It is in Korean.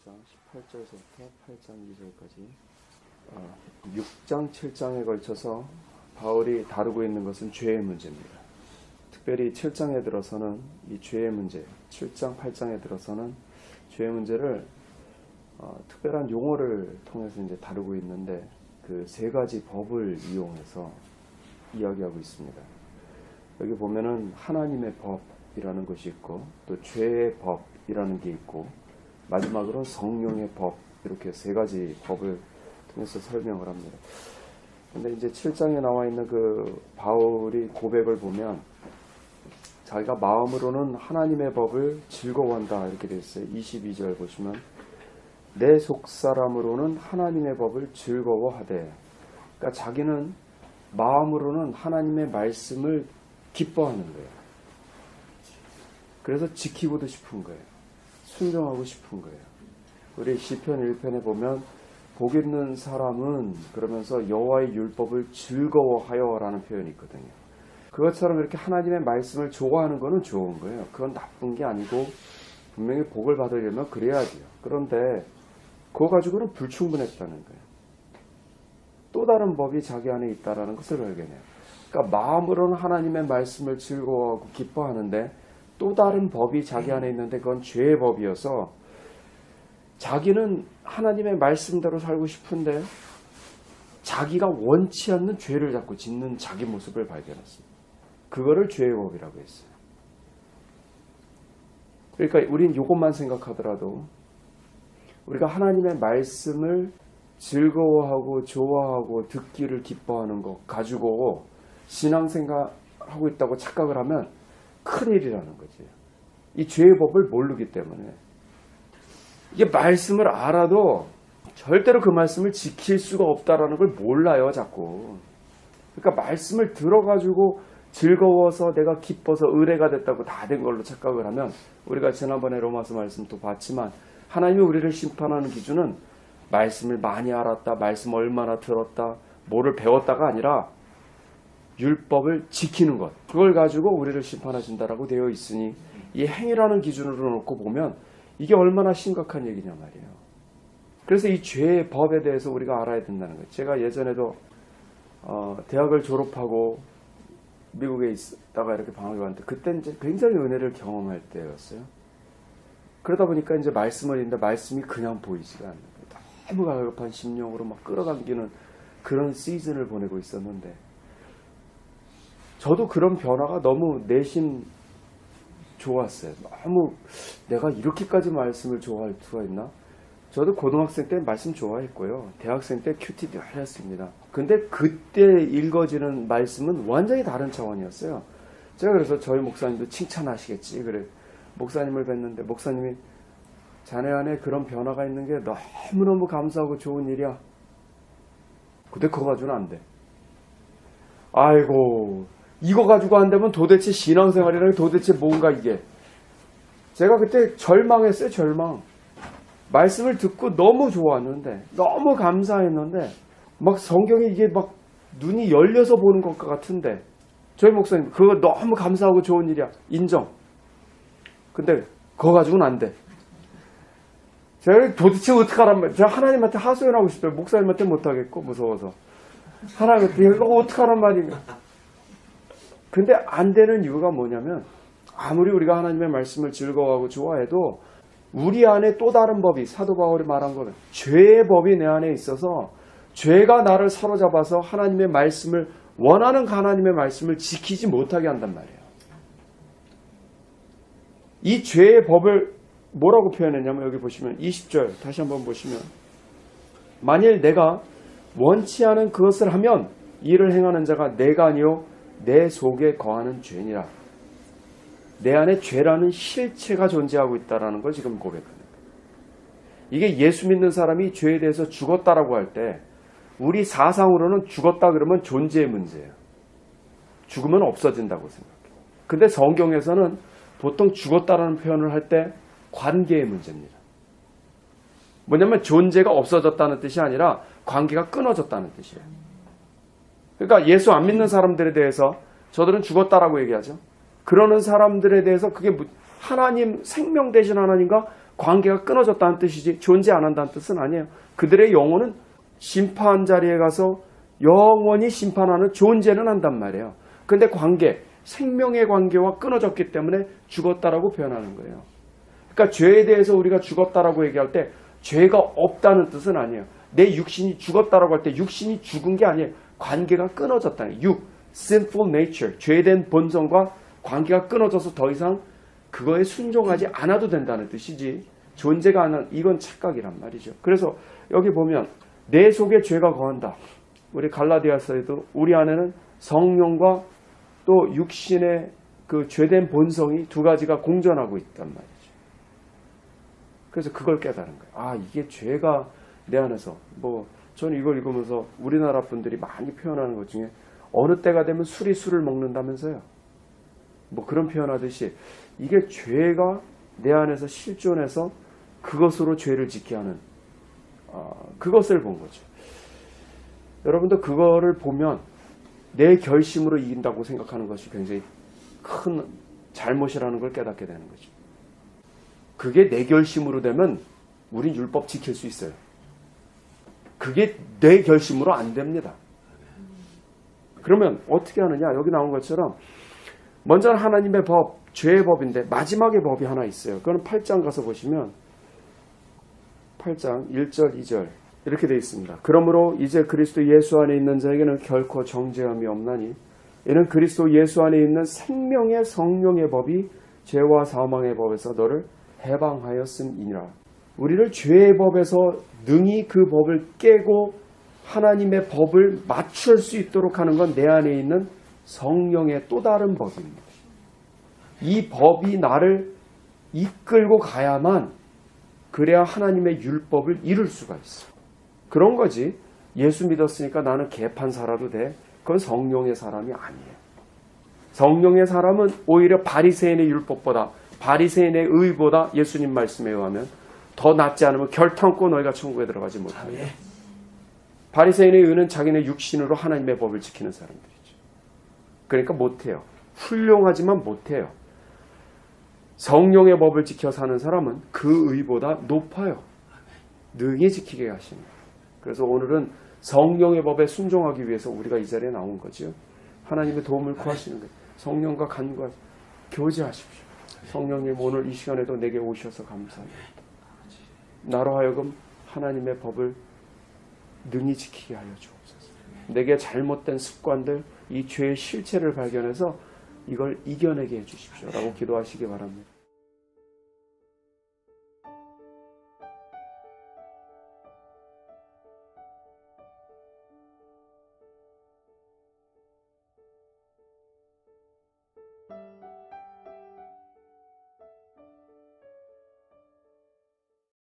4장 18절부터 8장 2절까지 6장 7장에 걸쳐서 바울이 다루고 있는 것은 죄의 문제입니다. 특별히 7장에 들어서는 이 죄의 문제, 7장 8장에 들어서는 죄의 문제를 특별한 용어를 통해서 이제 다루고 있는데 그 세 가지 법을 이용해서 이야기하고 있습니다. 여기 보면은 하나님의 법이라는 것이 있고 또 죄의 법이라는 게 있고 마지막으로 성령의 법, 이렇게 세 가지 법을 통해서 설명을 합니다. 근데 이제 7장에 나와 있는 그 바울이 고백을 보면 자기가 마음으로는 하나님의 법을 즐거워한다 이렇게 되어 있어요. 22절 보시면 내 속사람으로는 하나님의 법을 즐거워하되, 그러니까 자기는 마음으로는 하나님의 말씀을 기뻐하는 거예요. 그래서 지키고도 싶은 거예요. 순종하고 싶은 거예요. 우리 시편 1편에 보면 복 있는 사람은 그러면서 여호와의 율법을 즐거워하여라는 표현이 있거든요. 그것처럼 이렇게 하나님의 말씀을 좋아하는 거는 좋은 거예요. 그건 나쁜 게 아니고 분명히 복을 받으려면 그래야 돼요. 그런데 그거 가지고는 불충분했다는 거예요. 또 다른 법이 자기 안에 있다는 것을 발견해요. 그러니까 마음으로는 하나님의 말씀을 즐거워하고 기뻐하는데 또 다른 법이 자기 안에 있는데 그건 죄의 법이어서 자기는 하나님의 말씀대로 살고 싶은데 자기가 원치 않는 죄를 자꾸 짓는 자기 모습을 발견했습니다. 그거를 죄의 법이라고 했어요. 그러니까 우린 이것만 생각하더라도 우리가 하나님의 말씀을 즐거워하고 좋아하고 듣기를 기뻐하는 것 가지고 신앙생활하고 있다고 착각을 하면 큰일이라는 거지. 이 죄의 법을 모르기 때문에 이게 말씀을 알아도 절대로 그 말씀을 지킬 수가 없다라는 걸 몰라요, 자꾸. 그러니까 말씀을 들어가지고 즐거워서 내가 기뻐서 의뢰가 됐다고 다 된 걸로 착각을 하면, 우리가 지난번에 로마서 말씀도 봤지만 하나님이 우리를 심판하는 기준은 말씀을 많이 알았다, 말씀 얼마나 들었다, 뭐를 배웠다가 아니라 율법을 지키는 것, 그걸 가지고 우리를 심판하신다라고 되어 있으니 이 행위라는 기준으로 놓고 보면 이게 얼마나 심각한 얘기냐 말이에요. 그래서 이 죄의 법에 대해서 우리가 알아야 된다는 거예요. 제가 예전에도 대학을 졸업하고 미국에 있다가 이렇게 방학에 왔는데 그때 이제 굉장히 은혜를 경험할 때였어요. 그러다 보니까 이제 말씀을 읽는데 말씀이 그냥 보이지가 않는 거예요. 너무 갈급한 심령으로 막 끌어당기는 그런 시즌을 보내고 있었는데, 저도 그런 변화가 너무 내심 좋았어요. 너무 내가 이렇게까지 말씀을 좋아할 수가 있나? 저도 고등학생 때 말씀 좋아했고요. 대학생 때 큐티 늘 했습니다. 근데 그때 읽어지는 말씀은 완전히 다른 차원이었어요. 제가 그래서 저희 목사님도 칭찬하시겠지. 그래. 목사님을 뵀는데 목사님이 자네 안에 그런 변화가 있는 게 너무너무 감사하고 좋은 일이야. 근데 그거 가지고는 안 돼. 아이고, 이거 가지고 안 되면 도대체 신앙생활이라는 게 도대체 뭔가 이게. 제가 그때 절망했어요, 절망. 말씀을 듣고 너무 좋았는데, 너무 감사했는데, 막 성경이 이게 막 눈이 열려서 보는 것 같은데, 저희 목사님, 그거 너무 감사하고 좋은 일이야. 인정. 근데 그거 가지고는 안 돼. 제가 도대체 어떡하란 말이에요. 제가 하나님한테 하소연하고 싶어요. 목사님한테 못하겠고, 무서워서. 하나님한테 이거 어떡하란 말이에요. 근데 안 되는 이유가 뭐냐면, 아무리 우리가 하나님의 말씀을 즐거워하고 좋아해도 우리 안에 또 다른 법이, 사도 바울이 말한 거는 죄의 법이 내 안에 있어서 죄가 나를 사로잡아서 하나님의 말씀을, 원하는 하나님의 말씀을 지키지 못하게 한단 말이에요. 이 죄의 법을 뭐라고 표현했냐면, 여기 보시면 20절 다시 한번 보시면, 만일 내가 원치 않은 그것을 하면 이를 행하는 자가 내가 아니요 내 속에 거하는 죄니라. 내 안에 죄라는 실체가 존재하고 있다는 걸 지금 고백하는 거예요. 이게 예수 믿는 사람이 죄에 대해서 죽었다라고 할 때 우리 사상으로는 죽었다 그러면 존재의 문제예요. 죽으면 없어진다고 생각해요. 근데 성경에서는 보통 죽었다라는 표현을 할 때 관계의 문제입니다. 뭐냐면 존재가 없어졌다는 뜻이 아니라 관계가 끊어졌다는 뜻이에요. 그러니까 예수 안 믿는 사람들에 대해서 저들은 죽었다라고 얘기하죠. 그러는 사람들에 대해서 그게 하나님, 생명 대신 하나님과 관계가 끊어졌다는 뜻이지 존재 안 한다는 뜻은 아니에요. 그들의 영혼은 심판 자리에 가서 영원히 심판하는 존재는 한단 말이에요. 근데 관계, 생명의 관계와 끊어졌기 때문에 죽었다라고 표현하는 거예요. 그러니까 죄에 대해서 우리가 죽었다라고 얘기할 때 죄가 없다는 뜻은 아니에요. 내 육신이 죽었다라고 할 때 육신이 죽은 게 아니에요. 관계가 끊어졌다는 거예요. sinful nature, 죄된 본성과 관계가 끊어져서 더 이상 그거에 순종하지 않아도 된다는 뜻이지 존재가 안 한 이건 착각이란 말이죠. 그래서 여기 보면 내 속에 죄가 거한다. 우리 갈라디아서에도 우리 안에는 성령과 또 육신의 그 죄된 본성이 두 가지가 공존하고 있단 말이죠. 그래서 그걸 깨달은 거예요. 아, 이게 죄가 내 안에서 저는 이걸 읽으면서 우리나라 분들이 많이 표현하는 것 중에 어느 때가 되면 술을 먹는다면서요. 그런 표현하듯이 이게 죄가 내 안에서 실존해서 그것으로 죄를 짓게 하는 그것을 본 거죠. 여러분도 그거를 보면 내 결심으로 이긴다고 생각하는 것이 굉장히 큰 잘못이라는 걸 깨닫게 되는 거죠. 그게 내 결심으로 되면 우린 율법 지킬 수 있어요. 그게 내 결심으로 안 됩니다. 그러면 어떻게 하느냐? 여기 나온 것처럼 먼저는 하나님의 법, 죄의 법인데 마지막의 법이 하나 있어요. 그거는 8장 가서 보시면 8장 1절 2절 이렇게 되어 있습니다. 그러므로 이제 그리스도 예수 안에 있는 자에게는 결코 정죄함이 없나니 이는 그리스도 예수 안에 있는 생명의 성령의 법이 죄와 사망의 법에서 너를 해방하였음이니라. 우리를 죄의 법에서 능히 그 법을 깨고 하나님의 법을 맞출 수 있도록 하는 건 내 안에 있는 성령의 또 다른 법입니다. 이 법이 나를 이끌고 가야만 그래야 하나님의 율법을 이룰 수가 있어. 그런 거지. 예수 믿었으니까 나는 개판 살아도 돼. 그건 성령의 사람이 아니에요. 성령의 사람은 오히려 바리새인의 율법보다 바리새인의 의보다 예수님 말씀에 의하면 더 낫지 않으면 결탄코 너희가 천국에 들어가지 못하리라. 바리새인의 의는 자기네 육신으로 하나님의 법을 지키는 사람들이죠. 그러니까 못해요. 훌륭하지만 못해요. 성령의 법을 지켜 사는 사람은 그 의보다 높아요. 능히 지키게 하시는 거예요. 그래서 오늘은 성령의 법에 순종하기 위해서 우리가 이 자리에 나온 거죠. 하나님의 도움을 구하시는 거예요. 성령과 간과 교제하십시오. 성령님 오늘 이 시간에도 내게 오셔서 감사합니다. 나로 하여금 하나님의 법을 능히 지키게 하여 주옵소서. 내게 잘못된 습관들, 이 죄의 실체를 발견해서 이걸 이겨내게 해주십시오. 라고 기도하시기 바랍니다.